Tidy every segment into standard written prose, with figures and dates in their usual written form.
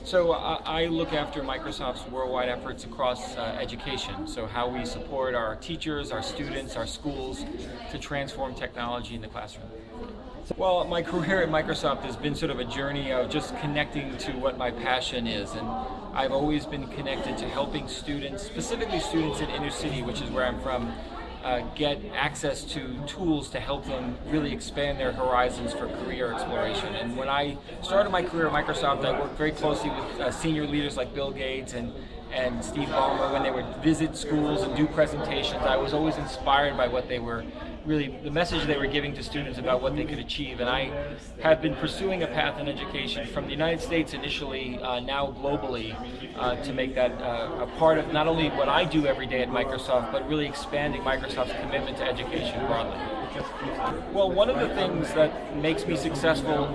So I look after Microsoft's worldwide efforts across education. So how we support our teachers, our students, our schools to transform technology in the classroom. Well, my career at Microsoft has been sort of a journey of just connecting to what my passion is, and I've always been connected to helping students, specifically students in inner city, which is where I'm from, get access to tools to help them really expand their horizons for career exploration. And when I started my career at Microsoft, I worked very closely with senior leaders like Bill Gates and Steve Ballmer when they would visit schools and do presentations. I was always inspired by what they were really, the message they were giving to students about what they could achieve. And I have been pursuing a path in education from the United States initially, now globally, to make that a part of not only what I do every day at Microsoft, but really expanding Microsoft's commitment to education broadly. Well, one of the things that makes me successful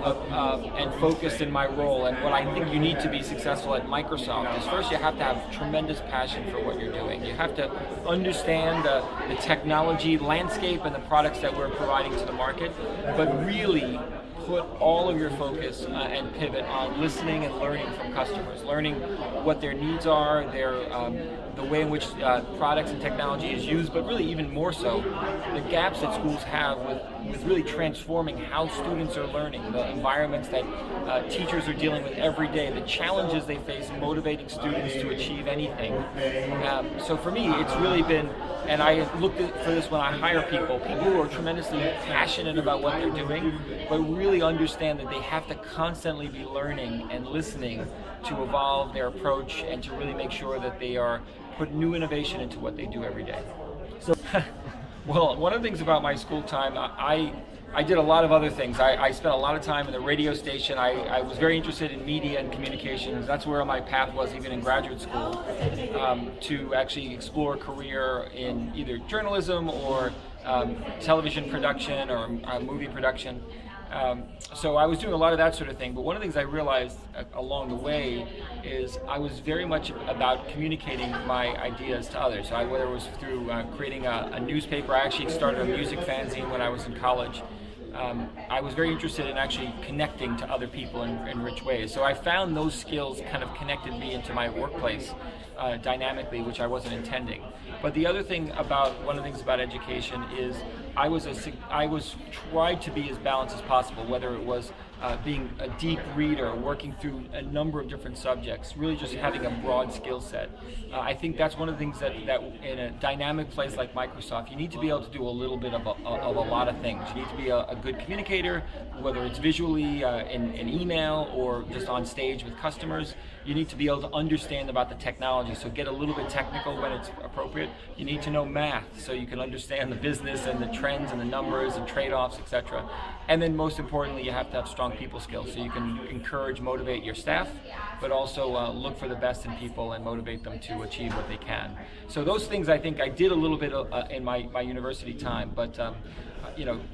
and focused in my role, and what I think you need to be successful at Microsoft, is first you have to have tremendous passion for what you're doing. You have to understand the technology landscape and the products that we're providing to the market, but really put all of your focus and pivot on listening and learning from customers, learning what their needs are, the way in which products and technology is used, but really even more so, the gaps that schools have with really transforming how students are learning, the environments that teachers are dealing with every day, the challenges they face motivating students to achieve anything. So for me, it's really been, and I look for this when I hire people who are tremendously passionate about what they're doing, but really understand that they have to constantly be learning and listening to evolve their approach and to really make sure that they are put new innovation into what they do every day. So, well, one of the things about my school time, I did a lot of other things. I spent a lot of time in the radio station. I was very interested in media and communications. That's where my path was even in graduate school, to actually explore a career in either journalism or television production or movie production. So I was doing a lot of that sort of thing, but one of the things I realized along the way is I was very much about communicating my ideas to others. So whether it was through creating a newspaper, I actually started a music fanzine when I was in college. I was very interested in actually connecting to other people in rich ways. So I found those skills kind of connected me into my workplace dynamically, which I wasn't intending. But the other thing one of the things about education is I was tried to be as balanced as possible, whether it was being a deep reader, working through a number of different subjects, really just having a broad skill set. I think that's one of the things that in a dynamic place like Microsoft, you need to be able to do a little bit of a lot of things. You need to be a good communicator, whether it's visually in email or just on stage with customers. You need to be able to understand about the technology, so get a little bit technical when it's appropriate. You need to know math, so you can understand the business and the trends and the numbers and trade-offs, etc. And then most importantly, you have to have strong people skills, so you can encourage, motivate your staff, but also look for the best in people and motivate them to achieve what they can. So those things I think I did a little bit in my university time, but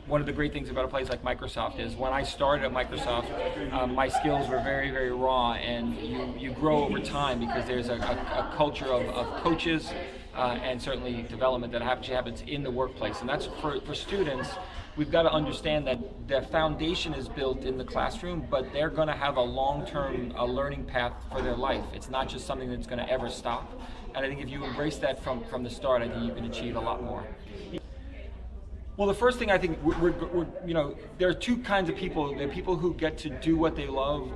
one of the great things about a place like Microsoft is when I started at Microsoft, my skills were very, very raw, and you grow over time because there's a culture of coaches and certainly development that actually happens in the workplace. And that's for students. We've got to understand that the foundation is built in the classroom, but they're going to have a long-term learning path for their life. It's not just something that's going to ever stop. And I think if you embrace that from the start, I think you can achieve a lot more. Well, the first thing I think there are two kinds of people. There are people who get to do what they love,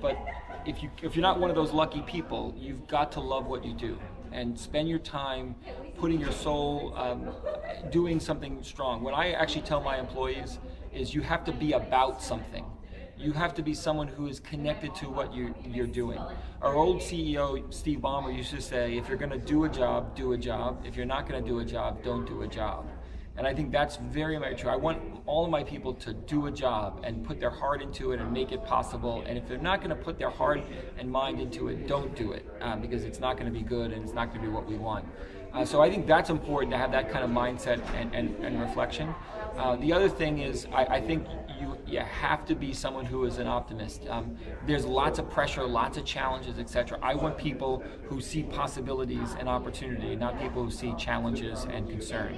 but if you're not one of those lucky people, you've got to love what you do and spend your time putting your soul doing something strong. What I actually tell my employees is you have to be about something. You have to be someone who is connected to what you're doing. Our old CEO, Steve Ballmer, used to say, if you're going to do a job, do a job. If you're not going to do a job, don't do a job. And I think that's very, very true. I want all of my people to do a job and put their heart into it and make it possible. And if they're not going to put their heart and mind into it, don't do it, because it's not going to be good and it's not going to be what we want. So I think that's important to have that kind of mindset and reflection. The other thing is I think you have to be someone who is an optimist. There's lots of pressure, lots of challenges, etc. I want people who see possibilities and opportunity, not people who see challenges and concern.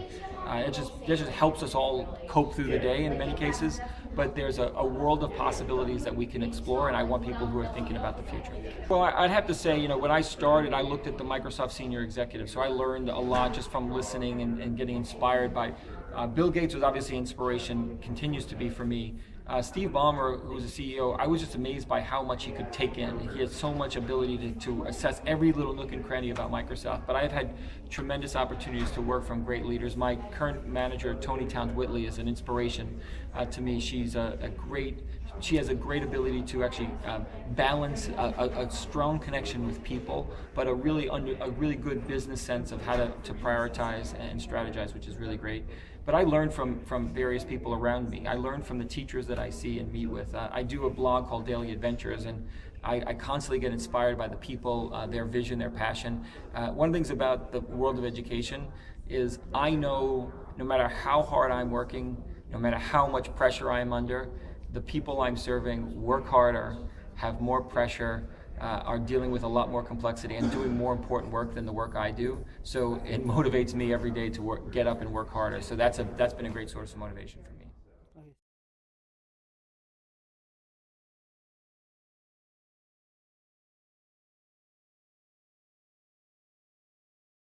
It just helps us all cope through the day in many cases, but there's a world of possibilities that we can explore, and I want people who are thinking about the future. Well, I'd have to say, when I started, I looked at the Microsoft senior executive, so I learned a lot just from listening and getting inspired by Bill Gates was obviously inspiration, continues to be for me. Steve Ballmer, who was the CEO, I was just amazed by how much he could take in. He had so much ability to assess every little nook and cranny about Microsoft. But I've had tremendous opportunities to work from great leaders. My current manager, Tony Towns-Whitley, is an inspiration to me. She has a great ability to actually balance a strong connection with people, but a really good business sense of how to prioritize and strategize, which is really great. But I learned from various people around me. I learned from the teachers that I see and meet with. I do a blog called Daily Adventures, and I constantly get inspired by the people, their vision, their passion. One of the things about the world of education is I know no matter how hard I'm working, no matter how much pressure I'm under, the people I'm serving work harder, have more pressure, are dealing with a lot more complexity and doing more important work than the work I do. So it motivates me every day to get up and work harder. So that's been a great source of motivation for me.